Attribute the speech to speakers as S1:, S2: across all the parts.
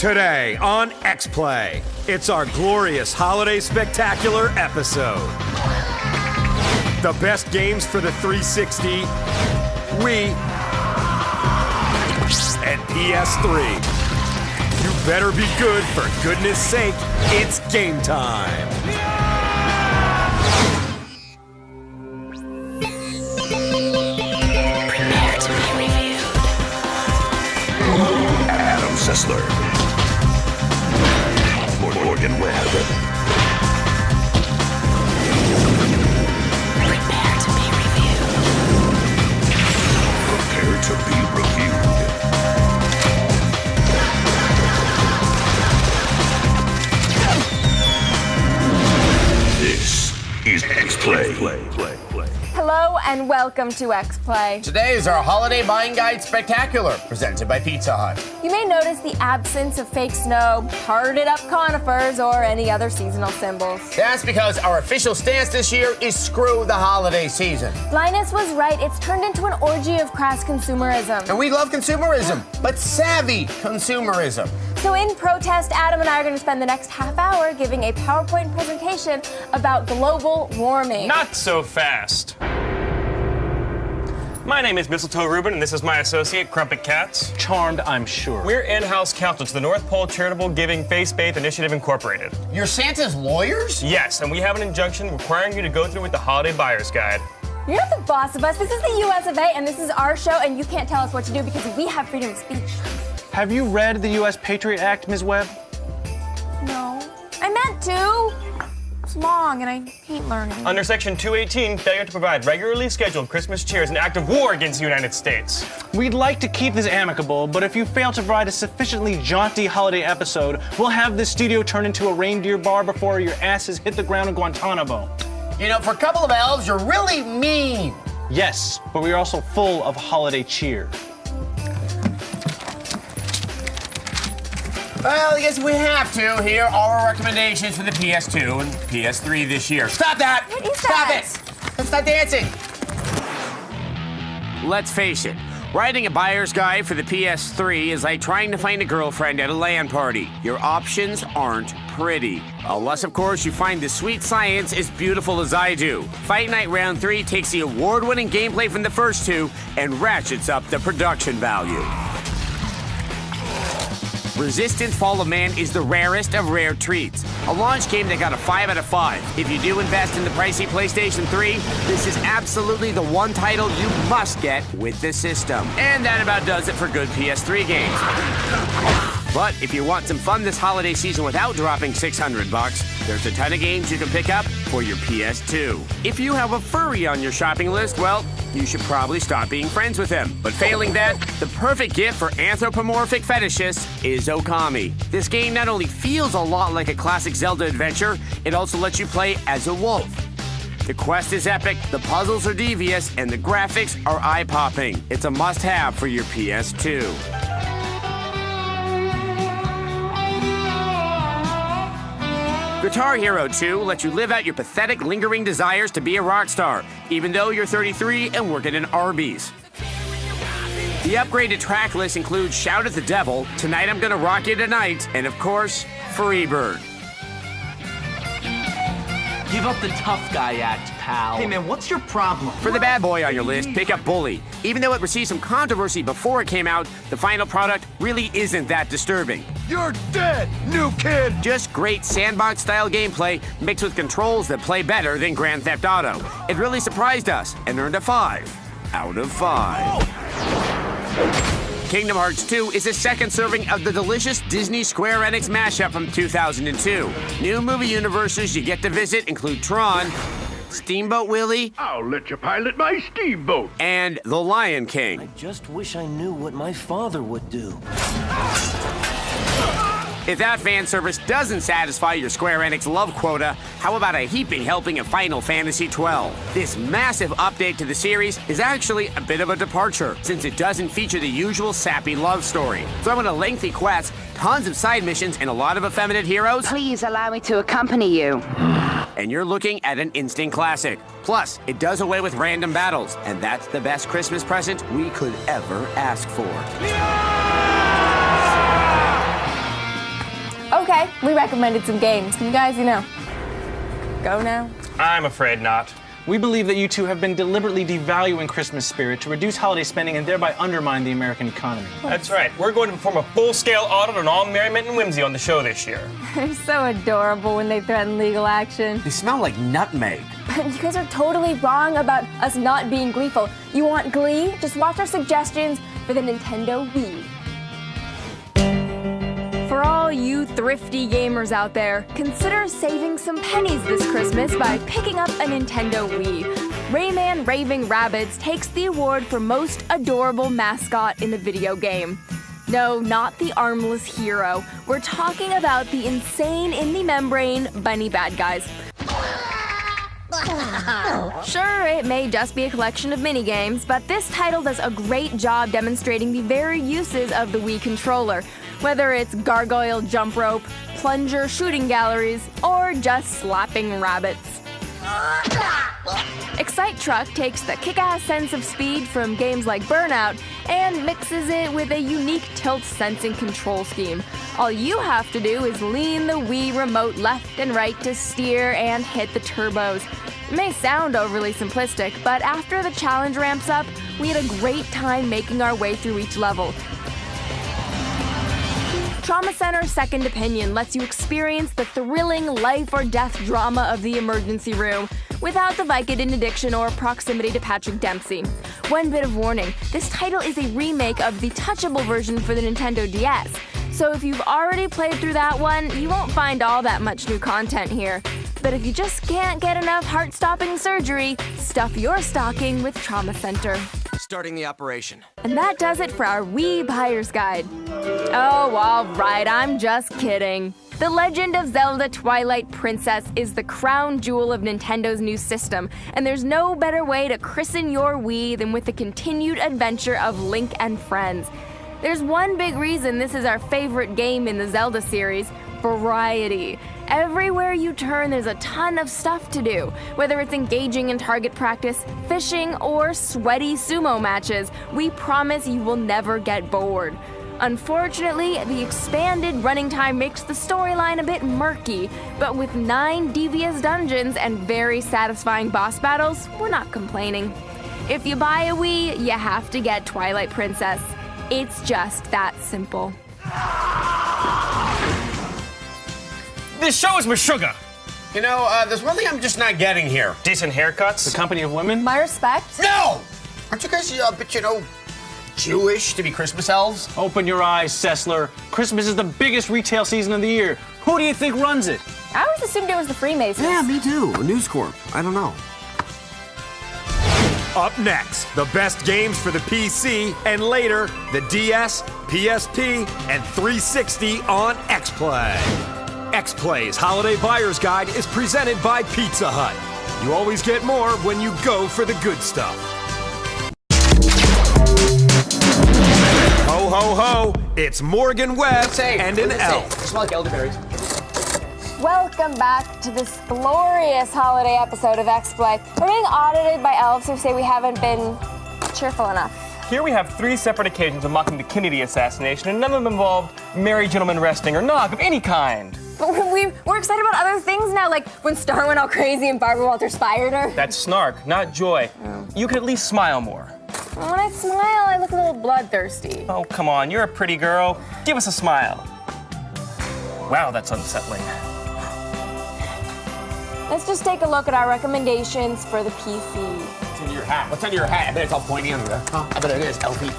S1: Today on X-Play, it's our glorious holiday spectacular episode. The best games for the 360, Wii, and PS3. You better be good, for goodness sake, it's game time.
S2: Prepare to be reviewed.
S3: Adam Sessler. Morgan Webb.
S2: Prepare to be reviewed.
S3: Prepare to be reviewed. This is X-Play.
S4: Hello and welcome to X-Play.
S5: Today is our Holiday Buying Guide Spectacular, presented by Pizza Hut.
S4: You may notice the absence of fake snow, hearted up conifers, or any other seasonal symbols.
S5: That's because our official stance this year is screw the holiday season.
S4: Linus was right, it's turned into an orgy of crass consumerism.
S5: And we love consumerism, but savvy consumerism.
S4: So in protest, Adam and I are going to spend the next half hour giving a PowerPoint presentation about global warming.
S6: Not so fast. My name is Mistletoe Rubin, and this is my associate, Crumpet Katz.
S7: Charmed, I'm sure.
S6: We're in-house counsel to the North Pole Charitable Giving Faith-Based Initiative Incorporated.
S5: You're Santa's lawyers?
S6: Yes, and we have an injunction requiring you to go through with the Holiday Buyer's Guide.
S4: You're not the boss of us. This is the US of A, and this is our show, and you can't tell us what to do because we have freedom of speech.
S7: Have you read the U.S. Patriot Act, Ms. Webb?
S4: No. I meant to. It's long, and I hate learning.
S6: Under Section 218, failure to provide regularly scheduled Christmas cheer is an act of war against the United States.
S7: We'd like to keep this amicable, but if you fail to provide a sufficiently jaunty holiday episode, we'll have this studio turn into a reindeer bar before your asses hit the ground in Guantanamo.
S5: You know, for a couple of elves, you're really mean.
S7: Yes, but we are also full of holiday cheer.
S5: Well, I guess we have to. Here are our recommendations for the PS2 and PS3 this year. Stop that!
S4: What is
S5: Stop
S4: that?
S5: it! Stop dancing! Let's face it. Writing a buyer's guide for the PS3 is like trying to find a girlfriend at a LAN party. Your options aren't pretty. Unless, of course, you find the sweet science as beautiful as I do. Fight Night Round 3 takes the award-winning gameplay from the first two and ratchets up the production value. Resistance Fall of Man is the rarest of rare treats. A launch game that got a 5 out of 5. If you do invest in the pricey PlayStation 3, this is absolutely the one title you must get with the system. And that about does it for good PS3 games. But if you want some fun this holiday season without dropping $600, there's a ton of games you can pick up for your PS2. If you have a furry on your shopping list, well, you should probably stop being friends with him. But failing that, the perfect gift for anthropomorphic fetishists is Okami. This game not only feels a lot like a classic Zelda adventure, it also lets you play as a wolf. The quest is epic, the puzzles are devious, and the graphics are eye-popping. It's a must-have for your PS2. Guitar Hero 2 lets you live out your pathetic, lingering desires to be a rock star, even though you're 33 and work at an Arby's. The upgraded track list includes Shout at the Devil, Tonight I'm Gonna Rock You Tonight, and of course, Freebird.
S8: Give up the tough guy act, pal. Hey man, what's your problem?
S5: For the bad boy on your list, pick up Bully. Even though it received some controversy before it came out, the final product really isn't that disturbing.
S1: You're dead, new kid!
S5: Just great sandbox-style gameplay mixed with controls that play better than Grand Theft Auto. It really surprised us and earned a 5 out of 5. Kingdom Hearts 2 is a second serving of the delicious Disney Square Enix mashup from 2002. New movie universes you get to visit include Tron, Steamboat Willie,
S3: I'll let you pilot my steamboat.
S5: and The Lion King.
S8: I just wish I knew what my father would do.
S5: If that fan service doesn't satisfy your Square Enix love quota, how about a heaping helping of Final Fantasy XII? This massive update to the series is actually a bit of a departure, since it doesn't feature the usual sappy love story. Throw in a lengthy quest, tons of side missions, and a lot of effeminate heroes,
S9: Please allow me to accompany you.
S5: and you're looking at an instant classic. Plus, it does away with random battles, and that's the best Christmas present we could ever ask for.
S4: Okay, we recommended some games. Can you guys, go now?
S6: I'm afraid not.
S7: We believe that you two have been deliberately devaluing Christmas spirit to reduce holiday spending and thereby undermine the American economy.
S6: That's right. We're going to perform a full-scale audit on all merriment and whimsy on the show this year.
S4: They're so adorable when they threaten legal action.
S5: They smell like nutmeg.
S4: You guys are totally wrong about us not being gleeful. You want glee? Just watch our suggestions for the Nintendo Wii. For all you thrifty gamers out there, consider saving some pennies this Christmas by picking up a Nintendo Wii. Rayman Raving Rabbids takes the award for most adorable mascot in the video game. No, not the armless hero. We're talking about the insane in the membrane bunny bad guys. Sure, it may just be a collection of minigames, but this title does a great job demonstrating the varied uses of the Wii controller, whether it's gargoyle jump rope, plunger shooting galleries, or just slapping rabbits. Excite Truck takes the kick-ass sense of speed from games like Burnout and mixes it with a unique tilt sensing control scheme. All you have to do is lean the Wii remote left and right to steer and hit the turbos. It may sound overly simplistic, but after the challenge ramps up, we had a great time making our way through each level. Trauma Center Second Opinion lets you experience the thrilling life or death drama of the emergency room without the Vicodin addiction or proximity to Patrick Dempsey. One bit of warning, this title is a remake of the touchable version for the Nintendo DS. So if you've already played through that one, you won't find all that much new content here. But if you just can't get enough heart-stopping surgery, stuff your stocking with Trauma Center.
S5: Starting the operation.
S4: And that does it for our Wii Buyer's Guide. Oh, all right, I'm just kidding. The Legend of Zelda Twilight Princess is the crown jewel of Nintendo's new system, and there's no better way to christen your Wii than with the continued adventure of Link and friends. There's one big reason this is our favorite game in the Zelda series: variety. Everywhere you turn, there's a ton of stuff to do. Whether it's engaging in target practice, fishing, or sweaty sumo matches, we promise you will never get bored. Unfortunately, the expanded running time makes the storyline a bit murky, but with 9 devious dungeons and very satisfying boss battles, we're not complaining. If you buy a Wii, you have to get Twilight Princess. It's just that simple.
S6: This show is Meshuggah.
S5: There's one thing I'm just not getting here.
S6: Decent haircuts.
S7: The company of women?
S4: My respect.
S5: No! Aren't you guys Jewish to be Christmas elves?
S7: Open your eyes, Sessler. Christmas is the biggest retail season of the year. Who do you think runs it?
S4: I always assumed it was the Freemasons.
S5: Yeah, me too. Or News Corp. I don't know.
S1: Up next, the best games for the PC, and later, the DS, PSP, and 360 on X-Play. X-Play's Holiday Buyer's Guide is presented by Pizza Hut. You always get more when you go for the good stuff. Ho, ho, ho, it's Morgan Webb and an elf.
S5: Smell like elderberries.
S4: Welcome back to this glorious holiday episode of X-Play. We're being audited by elves who say we haven't been cheerful enough.
S6: Here we have 3 separate occasions of mocking the Kennedy assassination, and none of them involved merry gentlemen resting or knock of any kind.
S4: But we're excited about other things now, like when Star went all crazy and Barbara Walters fired her.
S6: That's snark, not joy. You could at least smile more.
S4: When I smile, I look a little bloodthirsty.
S6: Oh, come on, you're a pretty girl. Give us a smile. Wow, that's unsettling.
S4: Let's just take a look at our recommendations for the PC.
S5: What's under your hat? What's under your hat? I bet it's all pointy under there. I bet it is, Elfie.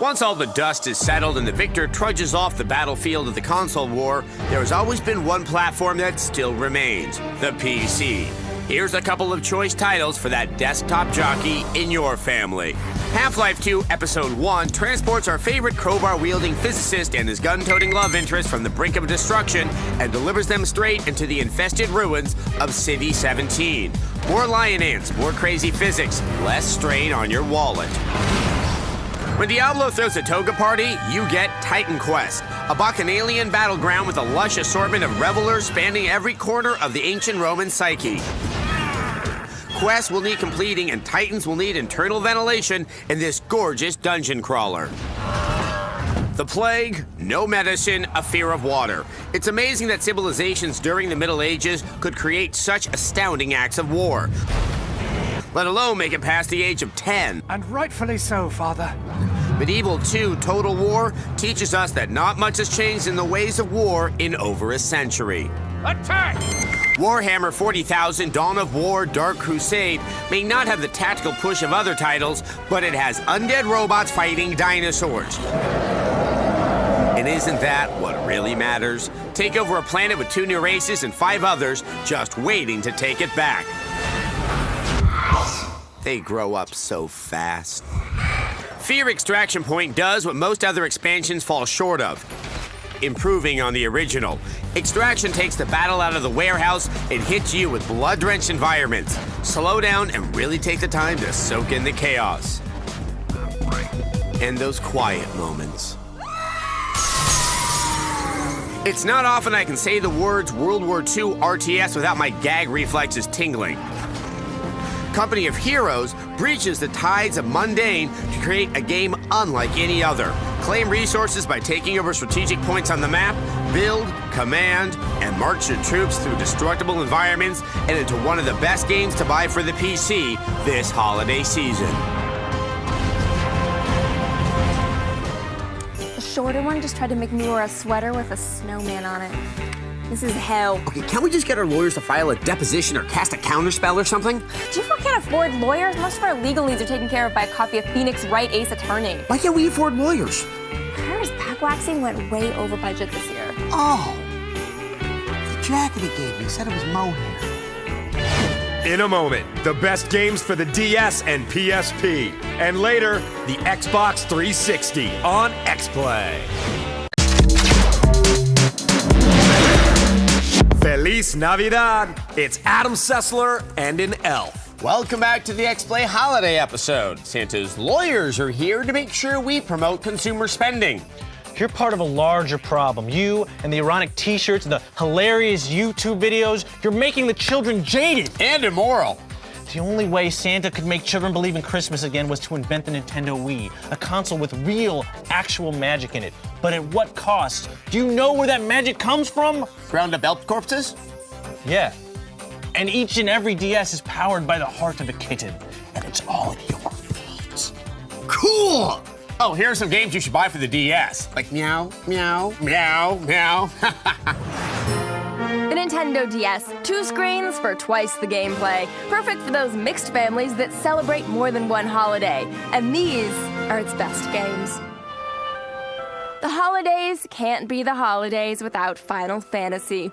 S5: Once all the dust is settled and the victor trudges off the battlefield of the console war, there has always been one platform that still remains: the PC. Here's a couple of choice titles for that desktop jockey in your family. Half-Life 2 Episode 1 transports our favorite crowbar-wielding physicist and his gun-toting love interest from the brink of destruction and delivers them straight into the infested ruins of City 17. More lion ants, more crazy physics, less strain on your wallet. When Diablo throws a toga party, you get Titan Quest, a bacchanalian battleground with a lush assortment of revelers spanning every corner of the ancient Roman psyche. Quests will need completing, and Titans will need internal ventilation in this gorgeous dungeon crawler. The plague, no medicine, a fear of water. It's amazing that civilizations during the Middle Ages could create such astounding acts of war, let alone make it past the age of 10.
S10: And rightfully so, Father.
S5: Medieval 2 Total War teaches us that not much has changed in the ways of war in over a century.
S3: Attack!
S5: Warhammer 40,000 Dawn of War Dark Crusade may not have the tactical push of other titles, but it has undead robots fighting dinosaurs. And isn't that what really matters? Take over a planet with 2 new races and 5 others just waiting to take it back. They grow up so fast. F.E.A.R Extraction Point does what most other expansions fall short of, improving on the original. Extraction takes the battle out of the warehouse and hits you with blood-drenched environments. Slow down and really take the time to soak in the chaos. And those quiet moments. It's not often I can say the words World War II RTS without my gag reflexes tingling. Company of Heroes breaches the tides of mundane to create a game unlike any other. Claim resources by taking over strategic points on the map, build, command, and march your troops through destructible environments and into one of the best games to buy for the PC this holiday season.
S4: The shorter one just tried to make me wear a sweater with a snowman on it. This is hell.
S5: Okay, can't we just get our lawyers to file a deposition or cast a counterspell or something?
S4: G4 can't afford lawyers. Most of our legal needs are taken care of by a copy of Phoenix Wright Ace Attorney.
S5: Why can't we afford lawyers?
S4: Paris back waxing went way over budget this year.
S5: Oh, the jacket he gave me said it was mohair.
S1: In a moment, the best games for the DS and PSP. And later, the Xbox 360 on X-Play. Feliz Navidad! It's Adam Sessler and an elf.
S5: Welcome back to the X-Play holiday episode. Santa's lawyers are here to make sure we promote consumer spending.
S7: You're part of a larger problem. You and the erotic t-shirts and the hilarious YouTube videos, you're making the children jaded.
S5: And immoral.
S7: The only way Santa could make children believe in Christmas again was to invent the Nintendo Wii, a console with real, actual magic in it. But at what cost? Do you know where that magic comes from?
S5: Ground up elk corpses?
S7: Yeah. And each and every DS is powered by the heart of a kitten. And it's all your fault.
S5: Cool! Oh, here are some games you should buy for the DS. Like meow, meow, meow, meow.
S4: The Nintendo DS, 2 screens for twice the gameplay. Perfect for those mixed families that celebrate more than one holiday. And these are its best games. The holidays can't be the holidays without Final Fantasy.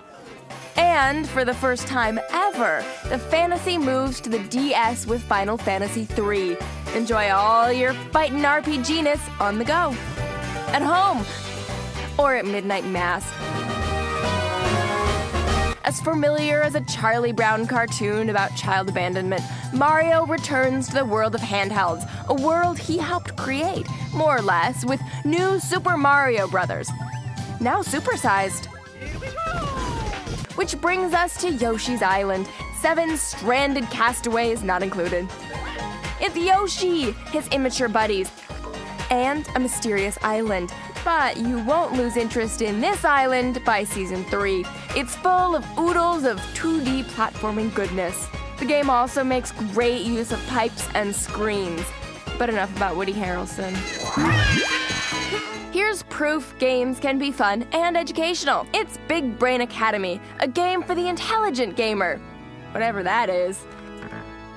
S4: And for the first time ever, the fantasy moves to the DS with Final Fantasy III. Enjoy all your fighting RPG-ness on the go. At home. Or at midnight mass. As familiar as a Charlie Brown cartoon about child abandonment, Mario returns to the world of handhelds, a world he helped create, more or less, with new Super Mario Brothers. Now supersized. Which brings us to Yoshi's Island, 7 stranded castaways not included. It's Yoshi, his immature buddies, and a mysterious island. But you won't lose interest in this island by Season 3. It's full of oodles of 2D platforming goodness. The game also makes great use of pipes and screens. But enough about Woody Harrelson. Here's proof games can be fun and educational. It's Big Brain Academy, a game for the intelligent gamer. Whatever that is.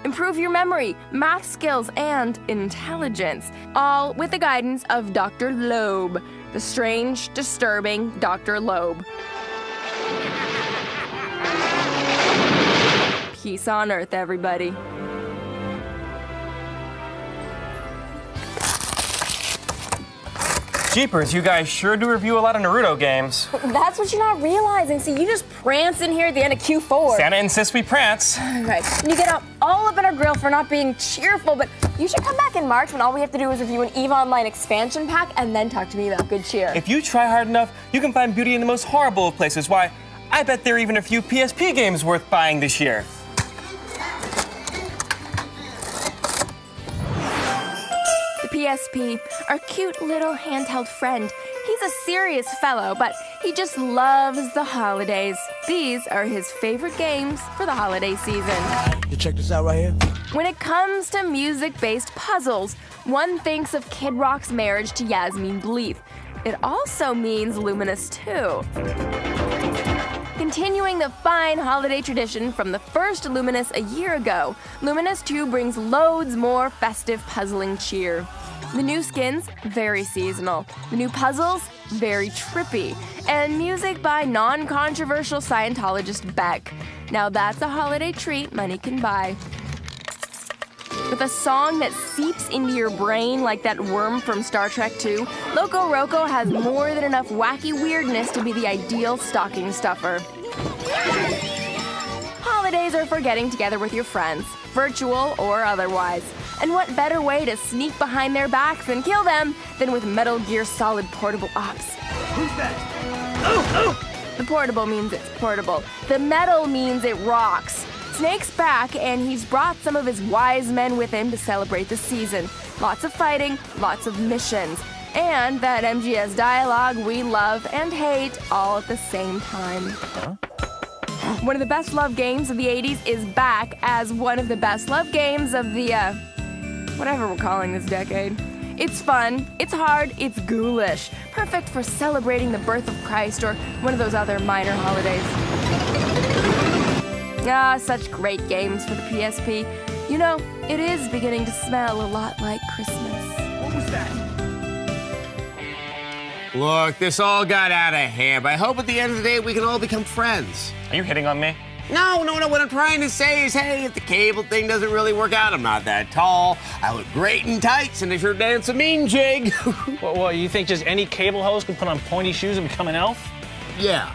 S4: Improve your memory, math skills, and intelligence, all with the guidance of Dr. Loeb, the strange, disturbing Dr. Loeb. Peace on Earth, everybody.
S6: Jeepers, you guys sure do review a lot of Naruto games.
S4: That's what you're not realizing. See, you just prance in here at the end of Q4.
S6: Santa insists we prance.
S4: Right. And you get all up in our grill for not being cheerful, but you should come back in March when all we have to do is review an EVE Online expansion pack and then talk to me about good cheer.
S6: If you try hard enough, you can find beauty in the most horrible of places. Why, I bet there are even a few PSP games worth buying this year.
S4: The PSP, our cute little handheld friend. He's a serious fellow, but he just loves the holidays. These are his favorite games for the holiday season.
S10: You check this out right here?
S4: When it comes to music-based puzzles, one thinks of Kid Rock's marriage to Yasmin Bleeth. It also means Luminous 2. Continuing the fine holiday tradition from the first Luminous a year ago, Luminous 2 brings loads more festive puzzling cheer. The new skins, very seasonal. The new puzzles, very trippy. And music by non-controversial Scientologist Beck. Now that's a holiday treat money can buy. With a song that seeps into your brain like that worm from Star Trek II, Loco Roco has more than enough wacky weirdness to be the ideal stocking stuffer. Holidays are for getting together with your friends, virtual or otherwise. And what better way to sneak behind their backs and kill them than with Metal Gear Solid Portable Ops?
S10: Who's that? Oh!
S4: The portable means it's portable. The metal means it rocks. Snake's back, and he's brought some of his wise men with him to celebrate the season. Lots of fighting, lots of missions, and that MGS dialogue we love and hate all at the same time.
S7: Huh?
S4: One of the best loved games of the 80s is back as one of the best loved games of the, whatever we're calling this decade. It's fun, it's hard, it's ghoulish. Perfect for celebrating the birth of Christ or one of those other minor holidays. Ah, such great games for the PSP. You know, it is beginning to smell a lot like Christmas.
S10: What was that?
S5: Look, this all got out of hand, but I hope at the end of the day we can all become friends.
S6: Are you hitting on me?
S5: No, what I'm trying to say is, hey, if the cable thing doesn't really work out, I'm not that tall, I look great in tights, and I sure dance a mean jig.
S7: Well, you think just any cable host can put on pointy shoes and become an elf?
S5: Yeah.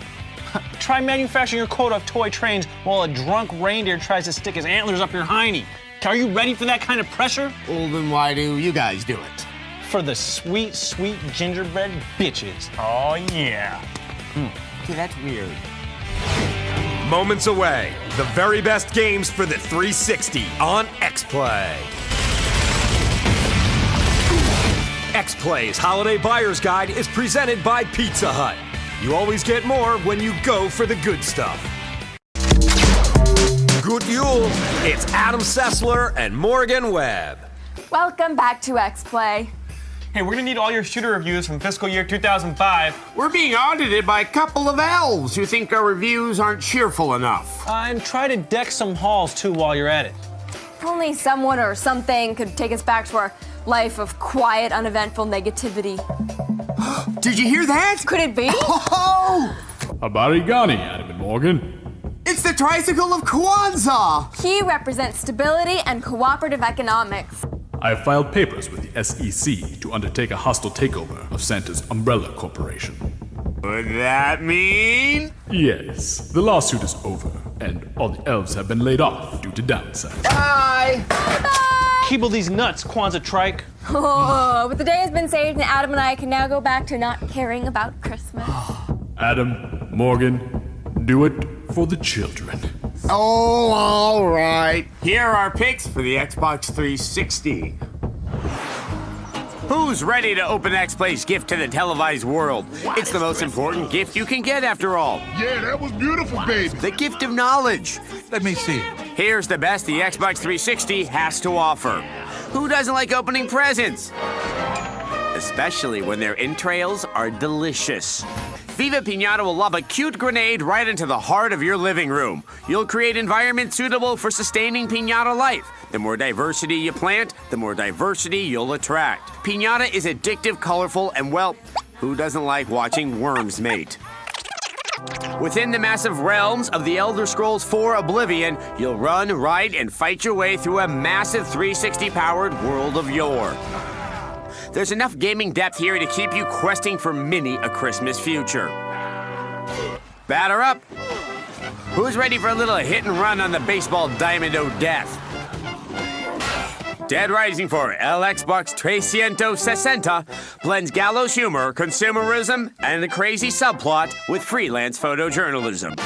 S7: Try manufacturing your quota of toy trains while a drunk reindeer tries to stick his antlers up your hiney. Are you ready for that kind of pressure?
S5: Well, then why do you guys do it?
S7: For the sweet, sweet gingerbread bitches.
S6: Oh, yeah.
S5: Okay, that's weird.
S1: Moments away, the very best games for the 360 on X-Play. X-Play's Holiday Buyer's Guide is presented by Pizza Hut. You always get more when you go for the good stuff. Good Yule, it's Adam Sessler and Morgan Webb.
S4: Welcome back to X-Play.
S6: Hey, we're gonna need all your shooter reviews from fiscal year 2005.
S5: We're being audited by a couple of elves who think our reviews aren't cheerful enough.
S7: And try to deck some halls, too, while you're at it.
S4: If only someone or something could take us back to our life of quiet, uneventful negativity.
S5: Did you hear that?
S4: Could it be?
S5: Oh!
S11: Abarigani, Adam and Morgan.
S5: It's the Tricycle of Kwanzaa!
S4: He represents stability and cooperative economics.
S11: I have filed papers with the SEC to undertake a hostile takeover of Santa's Umbrella Corporation.
S5: Would that mean?
S11: Yes, the lawsuit is over, and all the elves have been laid off due to downsizing.
S5: Bye!
S7: Keeble these nuts, Kwanzaa trike.
S4: Oh, but the day has been saved, and Adam and I can now go back to not caring about Christmas.
S11: Adam, Morgan, do it for the children.
S5: Oh, all right. Here are our picks for the Xbox 360. Who's ready to open X-Play's gift to the televised world? It's the most important gift you can get, after all.
S3: Yeah, that was beautiful, baby.
S5: The gift of knowledge.
S10: Let me see.
S5: Here's the best the Xbox 360 has to offer. Who doesn't like opening presents? Especially when their entrails are delicious. Viva Piñata will lob a cute grenade right into the heart of your living room. You'll create environments suitable for sustaining piñata life. The more diversity you plant, the more diversity you'll attract. Piñata is addictive, colorful, and well, who doesn't like watching worms mate? Within the massive realms of the Elder Scrolls IV Oblivion, you'll run, ride, and fight your way through a massive 360-powered world of yore. There's enough gaming depth here to keep you questing for many a Christmas future. Batter up. Who's ready for a little hit and run on the baseball diamond o' death? Dead Rising for El Xbox 360 blends gallows humor, consumerism, and a crazy subplot with freelance photojournalism.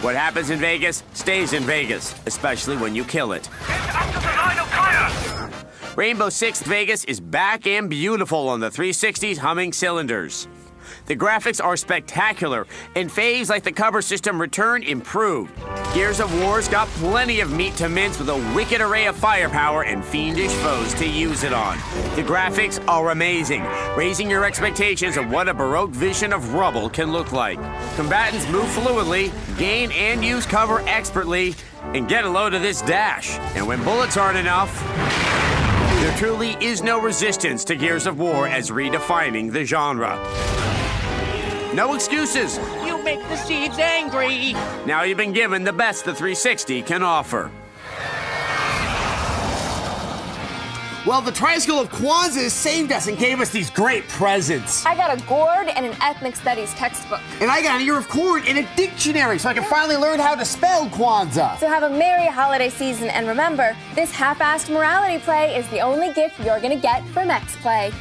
S5: What happens in Vegas stays in Vegas, especially when you kill it. Rainbow Six Vegas is back and beautiful on the 360's humming cylinders. The graphics are spectacular, and faves like the cover system return improved. Gears of War's got plenty of meat to mince with a wicked array of firepower and fiendish foes to use it on. The graphics are amazing, raising your expectations of what a Baroque vision of rubble can look like. Combatants move fluidly, gain and use cover expertly, and get a load of this dash. And when bullets aren't enough, there truly is no resistance to Gears of War as redefining the genre. No excuses.
S12: You make the seeds angry.
S5: Now you've been given the best the 360 can offer. Well, the Tricycle of Kwanzaa saved us and gave us these great presents.
S4: I got a gourd and an ethnic studies textbook.
S5: And I got an ear of corn and a dictionary so I can finally learn how to spell Kwanzaa.
S4: So have a merry holiday season, and remember, this half-assed morality play is the only gift you're gonna get from X-Play.